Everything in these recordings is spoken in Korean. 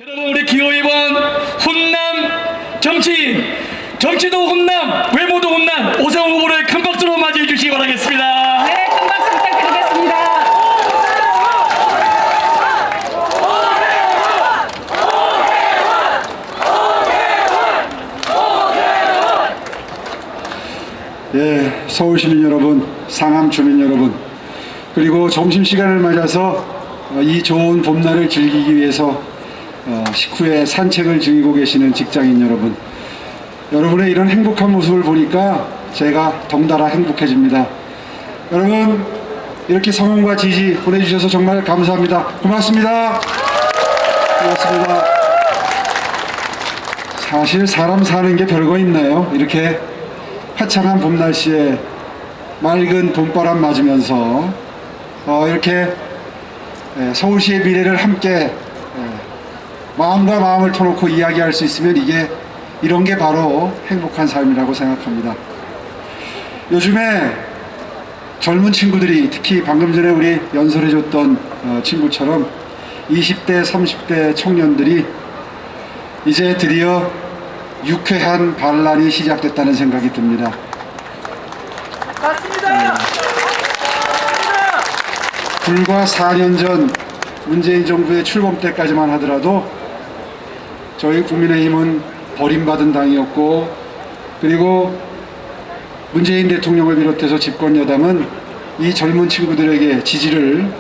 여러분, 우리 기호위원, 훈남 정치인, 정치도 훈남, 외모도 훈남 오세훈 후보를 큰 박수로 맞이해 주시기 바라겠습니다. 네, 큰 박수 부탁드리겠습니다. 예, 서울 시민 여러분, 상암 주민 여러분, 그리고 점심시간을 맞아서 이 좋은 봄날을 즐기기 위해서 식후에 산책을 즐기고 계시는 직장인 여러분, 여러분의 이런 행복한 모습을 보니까 제가 덩달아 행복해집니다. 여러분, 이렇게 성원과 지지 보내주셔서 정말 감사합니다. 고맙습니다. 고맙습니다. 사실 사람 사는 게 별거 있나요? 이렇게 화창한 봄 날씨에 맑은 봄바람 맞으면서 이렇게 서울시의 미래를 함께 마음과 마음을 터놓고 이야기할 수 있으면 이런 게 바로 행복한 삶이라고 생각합니다. 요즘에 젊은 친구들이, 특히 방금 전에 우리 연설해줬던 친구처럼 20대, 30대 청년들이 이제 드디어 유쾌한 반란이 시작됐다는 생각이 듭니다. 맞습니다. 불과 4년 전 문재인 정부의 출범 때까지만 하더라도 저희 국민의힘은 버림받은 당이었고, 그리고 문재인 대통령을 비롯해서 집권 여당은 이 젊은 친구들에게 지지를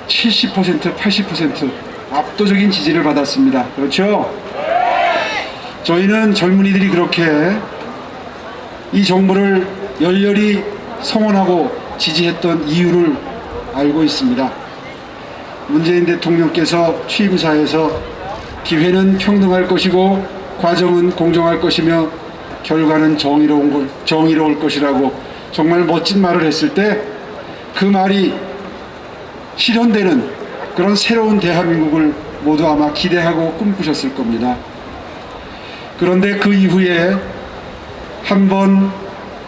70%, 80% 압도적인 지지를 받았습니다. 그렇죠? 저희는 젊은이들이 그렇게 이 정부를 열렬히 성원하고 지지했던 이유를 알고 있습니다. 문재인 대통령께서 취임사에서 기회는 평등할 것이고 과정은 공정할 것이며 결과는 정의로울 것이라고 정말 멋진 말을 했을 때 그 말이 실현되는 그런 새로운 대한민국을 모두 아마 기대하고 꿈꾸셨을 겁니다. 그런데 그 이후에 한 번,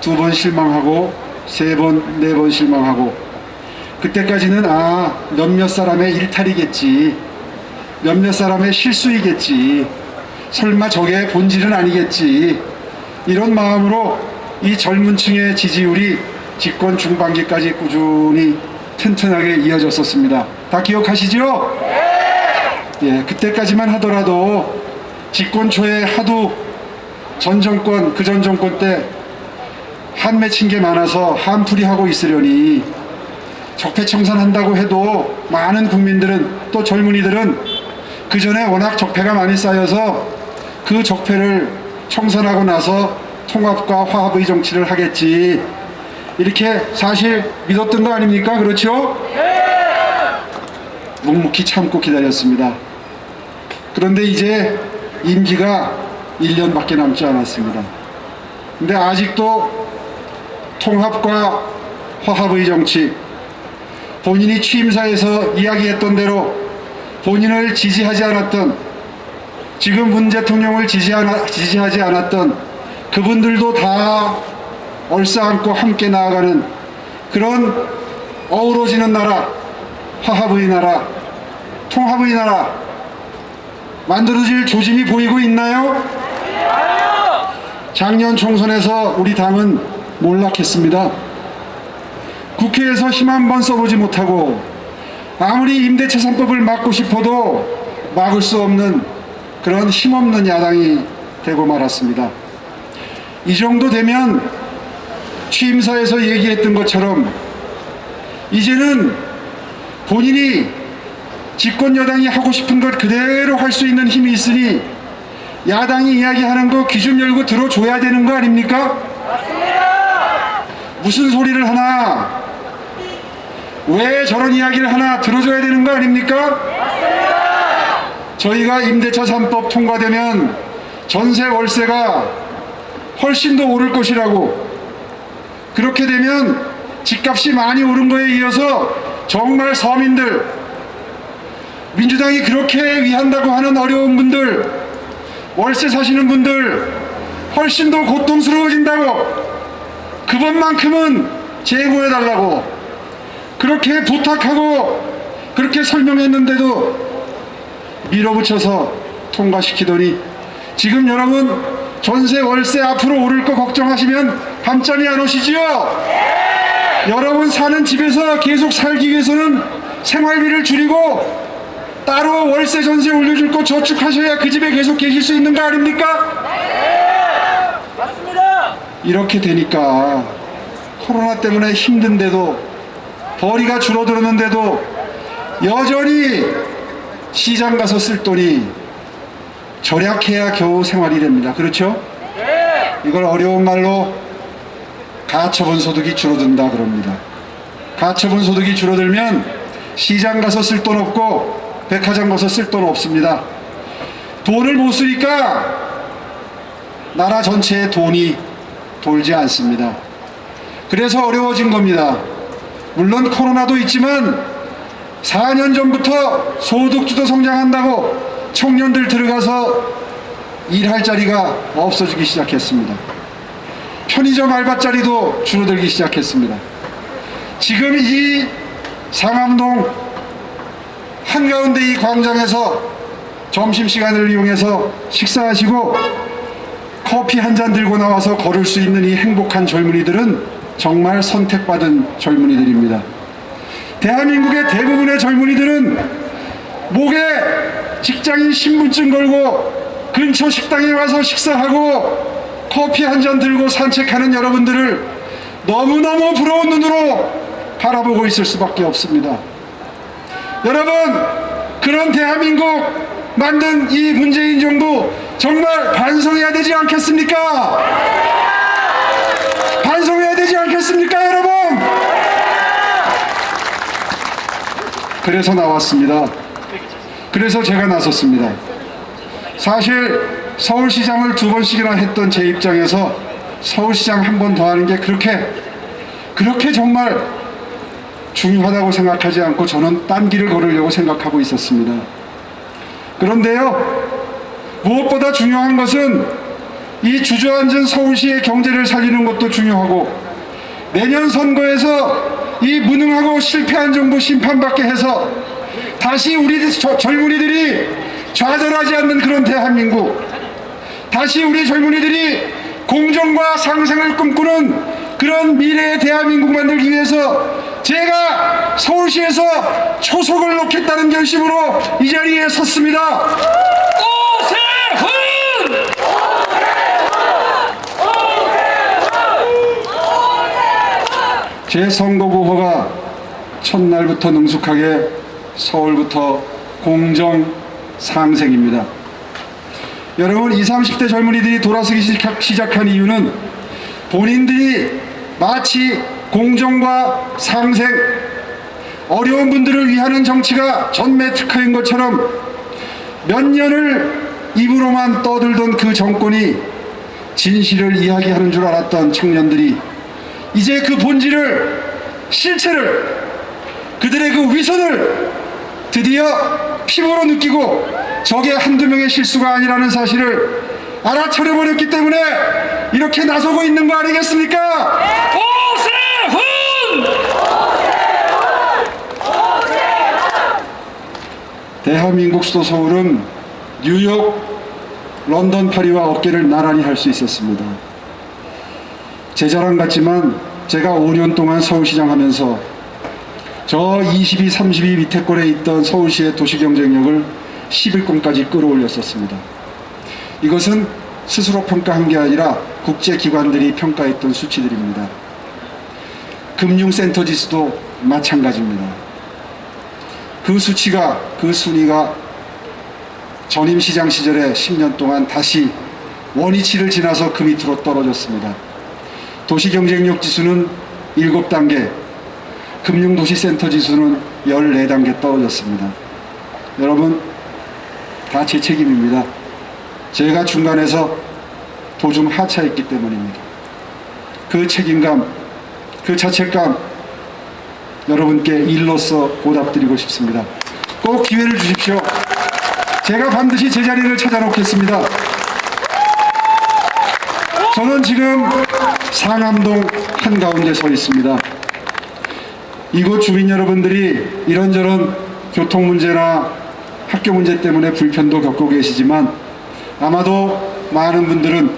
두 번 실망하고 세 번, 네 번 실망하고, 그때까지는 몇몇 사람의 일탈이겠지, 몇몇 사람의 실수이겠지, 설마 저게 본질은 아니겠지, 이런 마음으로 이 젊은 층의 지지율이 집권 중반기까지 꾸준히 튼튼하게 이어졌었습니다. 다 기억하시죠? 예, 그때까지만 하더라도 집권 초에 하도 전 정권, 그 전 정권 때 한 맺힌 게 많아서 한풀이 하고 있으려니, 적폐청산한다고 해도 많은 국민들은, 또 젊은이들은 그 전에 워낙 적폐가 많이 쌓여서 그 적폐를 청산하고 나서 통합과 화합의 정치를 하겠지, 이렇게 사실 믿었던 거 아닙니까? 그렇죠? 묵묵히 참고 기다렸습니다. 그런데 이제 임기가 1년밖에 남지 않았습니다. 근데 아직도 통합과 화합의 정치, 본인이 취임사에서 이야기했던 대로 본인을 지지하지 않았던, 지금 문 대통령을 지지하지 않았던 그분들도 다 얼싸안고 함께 나아가는 그런 어우러지는 나라, 화합의 나라, 통합의 나라 만들어질 조짐이 보이고 있나요? 작년 총선에서 우리 당은 몰락했습니다. 국회에서 힘 한 번 써보지 못하고 아무리 임대차 3법을 막고 싶어도 막을 수 없는 그런 힘없는 야당이 되고 말았습니다. 이 정도 되면 취임사에서 얘기했던 것처럼 이제는 본인이 집권 여당이 하고 싶은 것 그대로 할 수 있는 힘이 있으니 야당이 이야기하는 거 귀 좀 열고 들어줘야 되는 거 아닙니까? 맞습니다. 무슨 소리를 하나, 왜 저런 이야기를 하나 들어줘야 되는 거 아닙니까? 맞습니다. 저희가 임대차 3법 통과되면 전세 월세가 훨씬 더 오를 것이라고, 그렇게 되면 집값이 많이 오른 거에 이어서 정말 서민들, 민주당이 그렇게 위한다고 하는 어려운 분들, 월세 사시는 분들 훨씬 더 고통스러워진다고, 그것만큼은 제고해달라고 그렇게 부탁하고 그렇게 설명했는데도 밀어붙여서 통과시키더니 지금 여러분 전세 월세 앞으로 오를 거 걱정하시면 밤잠이 안 오시지요? 여러분 사는 집에서 계속 살기 위해서는 생활비를 줄이고 따로 월세 전세 올려줄 거 저축하셔야 그 집에 계속 계실 수 있는 거 아닙니까? 맞습니다. 이렇게 되니까 코로나 때문에 힘든데도 벌이가 줄어들었는데도 여전히 시장 가서 쓸 돈이 절약해야 겨우 생활이 됩니다. 그렇죠? 이걸 어려운 말로 가처분 소득이 줄어든다 그럽니다. 가처분 소득이 줄어들면 시장 가서 쓸 돈 없고 백화점 가서 쓸 돈 없습니다. 돈을 못 쓰니까 나라 전체에 돈이 돌지 않습니다. 그래서 어려워진 겁니다. 물론 코로나도 있지만 4년 전부터 소득주도 성장한다고 청년들 들어가서 일할 자리가 없어지기 시작했습니다. 편의점 알바자리도 줄어들기 시작했습니다. 지금 이 상암동 한가운데 이 광장에서 점심시간을 이용해서 식사하시고 커피 한 잔 들고 나와서 걸을 수 있는 이 행복한 젊은이들은 정말 선택받은 젊은이들입니다. 대한민국의 대부분의 젊은이들은 목에 직장인 신분증 걸고 근처 식당에 와서 식사하고 커피 한 잔 들고 산책하는 여러분들을 너무너무 부러운 눈으로 바라보고 있을 수밖에 없습니다. 여러분, 그런 대한민국 만든 이 문재인 정부 정말 반성해야 되지 않겠습니까? 반성해야 되지 않겠습니까, 여러분? 그래서 나왔습니다. 그래서 제가 나섰습니다. 사실 서울시장을 2번씩이나 했던 제 입장에서 서울시장 한 번 더 하는 게 그렇게 정말 중요하다고 생각하지 않고 저는 딴 길을 걸으려고 생각하고 있었습니다. 그런데요, 무엇보다 중요한 것은 이 주저앉은 서울시의 경제를 살리는 것도 중요하고 내년 선거에서 이 무능하고 실패한 정부 심판받게 해서 다시 우리 젊은이들이 좌절하지 않는 그런 대한민국, 다시 우리 젊은이들이 공정과 상생을 꿈꾸는 그런 미래의 대한민국 만들기 위해서 제가 서울시에서 초석을 놓겠다는 결심으로 이 자리에 섰습니다. 오세훈! 제 선거구호가 첫날부터 능숙하게 서울부터 공정 상생입니다. 여러분, 20, 30대 젊은이들이 돌아서기 시작한 이유는 본인들이 마치 공정과 상생, 어려운 분들을 위하는 정치가 전매 특허인 것처럼 몇 년을 입으로만 떠들던 그 정권이 진실을 이야기하는 줄 알았던 청년들이 이제 그 본질을, 실체를, 그들의 그 위선을 드디어 피부로 느끼고 저게 한두 명의 실수가 아니라는 사실을 알아차려버렸기 때문에 이렇게 나서고 있는 거 아니겠습니까? 오세훈! 대한민국 수도 서울은 뉴욕, 런던, 파리와 어깨를 나란히 할 수 있었습니다. 제 자랑 같지만 제가 5년 동안 서울시장 하면서 저 22, 32 밑에권에 있던 서울시의 도시경쟁력을 11권까지 끌어올렸었습니다. 이것은 스스로 평가한 게 아니라 국제기관들이 평가했던 수치들입니다. 금융센터 지수도 마찬가지입니다. 그 수치가, 그 순위가 전임 시장 시절에 10년 동안 다시 원위치를 지나서 그 밑으로 떨어졌습니다. 도시경쟁력 지수는 7단계, 금융도시센터 지수는 14단계 떨어졌습니다. 여러분, 다 제 책임입니다. 제가 중간에서 도중 하차했기 때문입니다. 그 책임감, 그 자책감 여러분께 일로써 보답드리고 싶습니다. 꼭 기회를 주십시오. 제가 반드시 제 자리를 찾아놓겠습니다. 저는 지금 상암동 한가운데 서 있습니다. 이곳 주민 여러분들이 이런저런 교통 문제나 학교 문제 때문에 불편도 겪고 계시지만 아마도 많은 분들은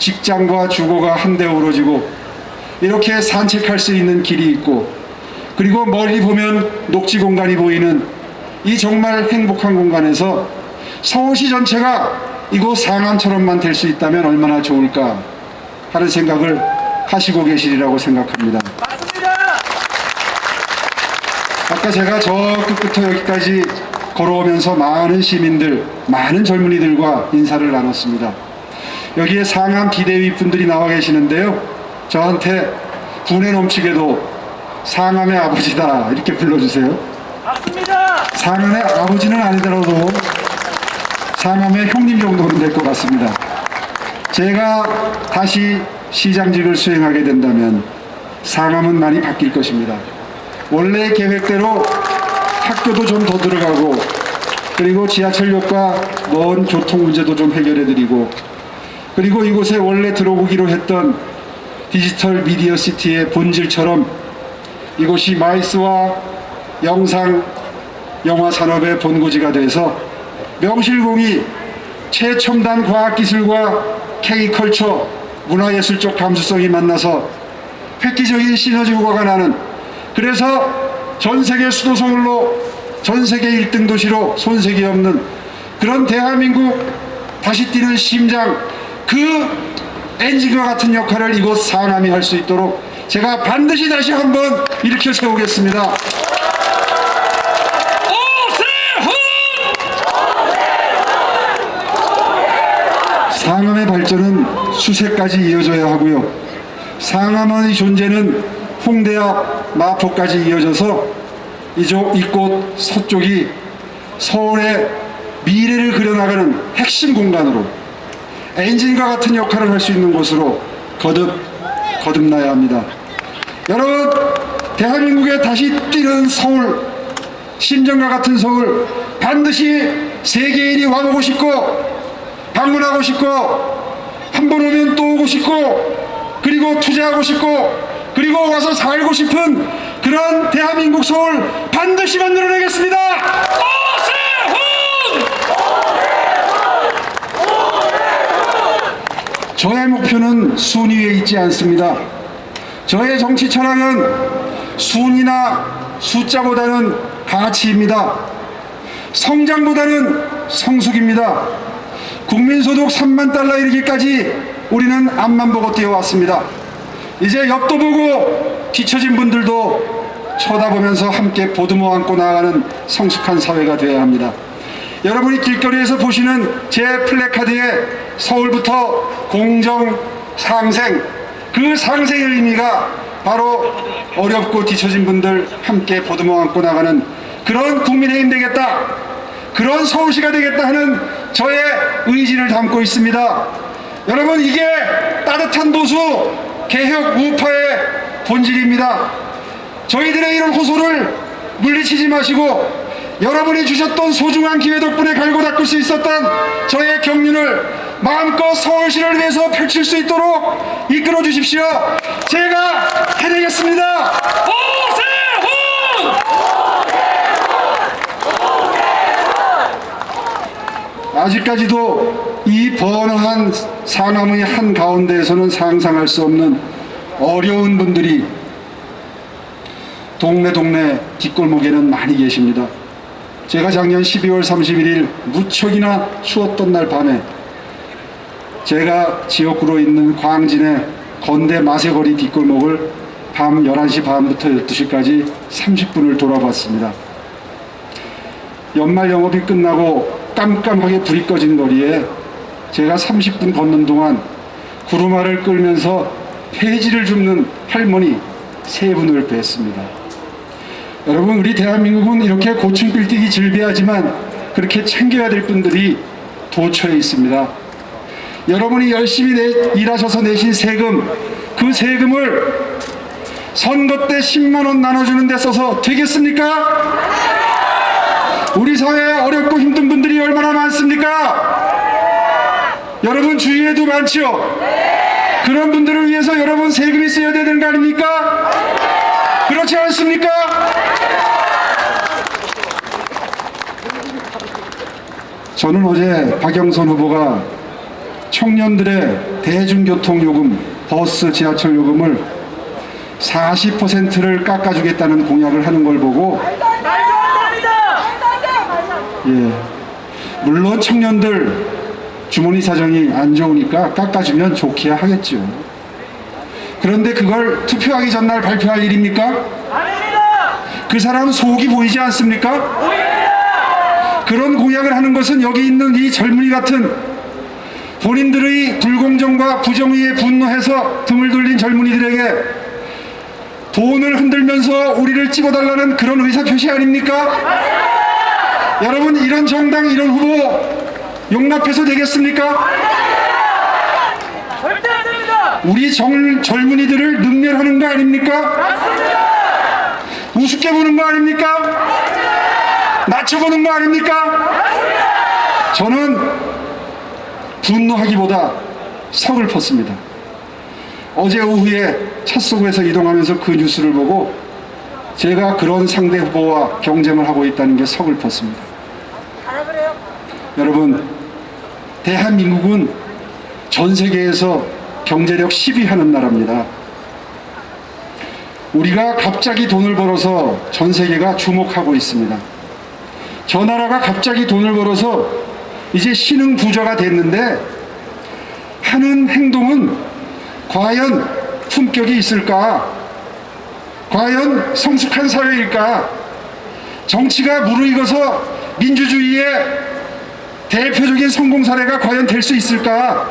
직장과 주거가 한데 어우러지고 이렇게 산책할 수 있는 길이 있고 그리고 멀리 보면 녹지 공간이 보이는 이 정말 행복한 공간에서 서울시 전체가 이곳 상암처럼만 될 수 있다면 얼마나 좋을까 하는 생각을 하시고 계시리라고 생각합니다. 아까 제가 저 끝부터 여기까지 걸어오면서 많은 시민들, 많은 젊은이들과 인사를 나눴습니다. 여기에 상암 비대위 분들이 나와 계시는데요. 저한테 분에 넘치게도 상암의 아버지다 이렇게 불러주세요. 맞습니다. 상암의 아버지는 아니더라도 상암의 형님 정도는 될 것 같습니다. 제가 다시 시장직을 수행하게 된다면 상암은 많이 바뀔 것입니다. 원래 계획대로 학교도 좀 더 들어가고 그리고 지하철역과 먼 교통 문제도 좀 해결해 드리고 그리고 이곳에 원래 들어오기로 했던 디지털 미디어 시티의 본질처럼 이곳이 마이스와 영상 영화 산업의 본고지가 돼서 명실공히 최첨단 과학기술과 K컬처 문화예술적 감수성이 만나서 획기적인 시너지 효과가 나는 그래서 전세계 수도 서울로 전세계 1등 도시로 손색이 없는 그런 대한민국 다시 뛰는 심장 그 엔진과 같은 역할을 이곳 상암이 할 수 있도록 제가 반드시 다시 한번 일으켜 세우겠습니다. 상암의 발전은 수세까지 이어져야 하고요. 상암의 존재는 홍대 앞 마포까지 이어져서 이곳 서쪽이 서울의 미래를 그려나가는 핵심 공간으로 엔진과 같은 역할을 할 수 있는 곳으로 거듭나야 합니다. 여러분, 대한민국에 다시 뛰는 서울, 심정과 같은 서울 반드시 세계인이 와보고 싶고 방문하고 싶고 한 번 오면 또 오고 싶고 그리고 투자하고 싶고 그리고 와서 살고 싶은 그런 대한민국 서울 반드시 만들어내겠습니다. 저의 목표는 순위에 있지 않습니다. 저의 정치 철학은 순위나 숫자보다는 가치입니다. 성장보다는 성숙입니다. 국민소득 3만 달러 이르기까지 우리는 앞만 보고 뛰어왔습니다. 이제 옆도 보고 뒤처진 분들도 쳐다보면서 함께 보듬어 안고 나아가는 성숙한 사회가 되어야 합니다. 여러분이 길거리에서 보시는 제 플래카드에 서울부터 공정, 상생, 그 상생의 의미가 바로 어렵고 뒤처진 분들 함께 보듬어 안고 나가는 그런 국민의힘 되겠다, 그런 서울시가 되겠다 하는 저의 의지를 담고 있습니다. 여러분, 이게 따뜻한 보수 개혁 우파의 본질입니다. 저희들의 이런 호소를 물리치지 마시고 여러분이 주셨던 소중한 기회 덕분에 갈고 닦을 수 있었던 저의 경륜을 마음껏 서울시를 위해서 펼칠 수 있도록 이끌어 주십시오. 제가 해내겠습니다. 아직까지도 이 번화한 상암의 한가운데에서는 상상할 수 없는 어려운 분들이 동네 뒷골목에는 많이 계십니다. 제가 작년 12월 31일 무척이나 추웠던 날 밤에 제가 지역구로 있는 광진의 건대 마세거리 뒷골목을 밤 11시 반부터 12시까지 30분을 돌아봤습니다. 연말 영업이 끝나고 깜깜하게 불이 꺼진 거리에 제가 30분 걷는 동안 구루마를 끌면서 폐지를 줍는 할머니 3분을 뵀습니다. 여러분, 우리 대한민국은 이렇게 고층 빌딩이 즐비하지만 그렇게 챙겨야 될 분들이 도처에 있습니다. 여러분이 열심히 일하셔서 내신 세금, 그 세금을 선거 때 10만 원 나눠주는 데 써서 되겠습니까? 우리 사회에 어렵고 힘든 분들이 얼마나 많습니까? 여러분 주위에도 많죠? 그런 분들을 위해서 여러분 세금이 써야 되는 거 아닙니까? 그렇지 않습니까? 저는 어제 박영선 후보가 청년들의 대중교통 요금, 버스, 지하철 요금을 40%를 깎아주겠다는 공약을 하는 걸 보고, 예, 물론 청년들 주머니 사정이 안 좋으니까 깎아주면 좋기야 하겠죠. 그런데 그걸 투표하기 전날 발표할 일입니까? 그 사람 속이 보이지 않습니까? 그런 공약을 하는 것은 여기 있는 이 젊은이 같은 본인들의 불공정과 부정의에 분노해서 등을 돌린 젊은이들에게 돈을 흔들면서 우리를 찍어달라는 그런 의사표시 아닙니까? 여러분, 이런 정당, 이런 후보 용납해서 되겠습니까? 절대 안 됩니다. 우리 젊은이들을 능멸하는 거 아닙니까? 맞습니다. 우습게 보는 거 아닙니까? 낮춰보는 거 아닙니까? 맞습니다. 저는 분노하기보다 서글펐습니다. 어제 오후에 찻속에서 이동하면서 그 뉴스를 보고 제가 그런 상대 후보와 경쟁을 하고 있다는 게 서글펐습니다. 여러분, 대한민국은 전 세계에서 경제력 10위 하는 나라입니다. 우리가 갑자기 돈을 벌어서 전 세계가 주목하고 있습니다. 저 나라가 갑자기 돈을 벌어서 이제 신흥 부자가 됐는데 하는 행동은 과연 품격이 있을까? 과연 성숙한 사회일까? 정치가 무르익어서 민주주의의 대표적인 성공 사례가 과연 될 수 있을까?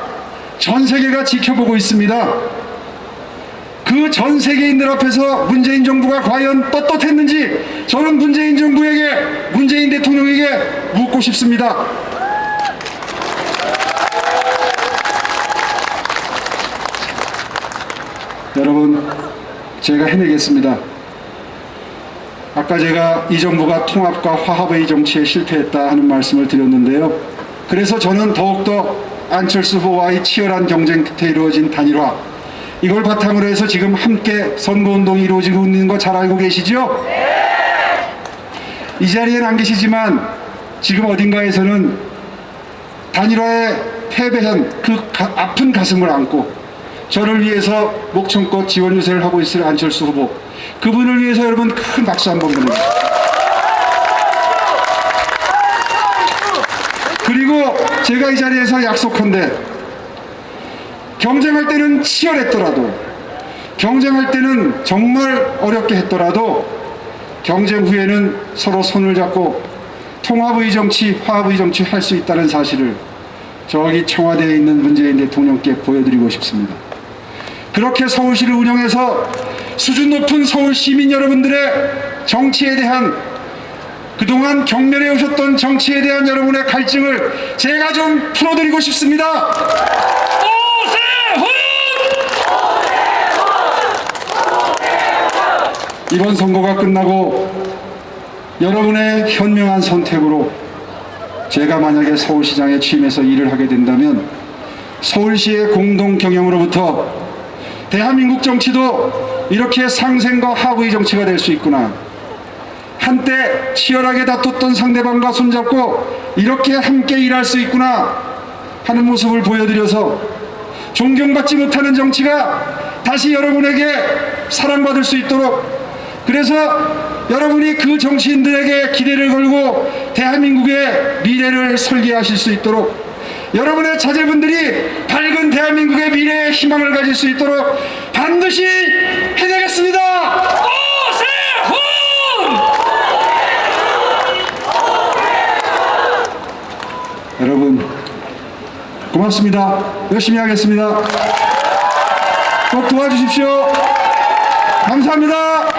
전 세계가 지켜보고 있습니다. 그 전 세계인들 앞에서 문재인 정부가 과연 떳떳했는지 저는 문재인 정부에게, 문재인 대통령에게 묻고 싶습니다. 여러분, 제가 해내겠습니다. 아까 제가 이 정부가 통합과 화합의 정치에 실패했다 하는 말씀을 드렸는데요. 그래서 저는 더욱더 안철수 후보와의 치열한 경쟁 끝에 이루어진 단일화, 이걸 바탕으로 해서 지금 함께 선거운동이 이루어지고 있는 거 잘 알고 계시죠? 이 자리에는 안 계시지만 지금 어딘가에서는 단일화에 패배한 그 아픈 가슴을 안고 저를 위해서 목청껏 지원 유세를 하고 있을 안철수 후보, 그분을 위해서 여러분 큰 박수 한번 보내주세요. 그리고 제가 이 자리에서 약속한데, 경쟁할 때는 치열했더라도, 경쟁할 때는 정말 어렵게 했더라도 경쟁 후에는 서로 손을 잡고 통합의 정치, 화합의 정치 할 수 있다는 사실을 저기 청와대에 있는 문재인 대통령께 보여드리고 싶습니다. 그렇게 서울시를 운영해서 수준 높은 서울 시민 여러분들의 정치에 대한, 그동안 경멸해 오셨던 정치에 대한 여러분의 갈증을 제가 좀 풀어드리고 싶습니다. 이번 선거가 끝나고 여러분의 현명한 선택으로 제가 만약에 서울시장에 취임해서 일을 하게 된다면 서울시의 공동 경영으로부터 대한민국 정치도 이렇게 상생과 하부의 정치가 될 수 있구나, 한때 치열하게 다퉜던 상대방과 손잡고 이렇게 함께 일할 수 있구나 하는 모습을 보여드려서 존경받지 못하는 정치가 다시 여러분에게 사랑받을 수 있도록, 그래서 여러분이 그 정치인들에게 기대를 걸고 대한민국의 미래를 설계하실 수 있도록, 여러분의 자제분들이 밝은 대한민국의 미래에 희망을 가질 수 있도록 반드시 해내겠습니다. 여러분 고맙습니다. 열심히 하겠습니다. 꼭 도와주십시오. 감사합니다.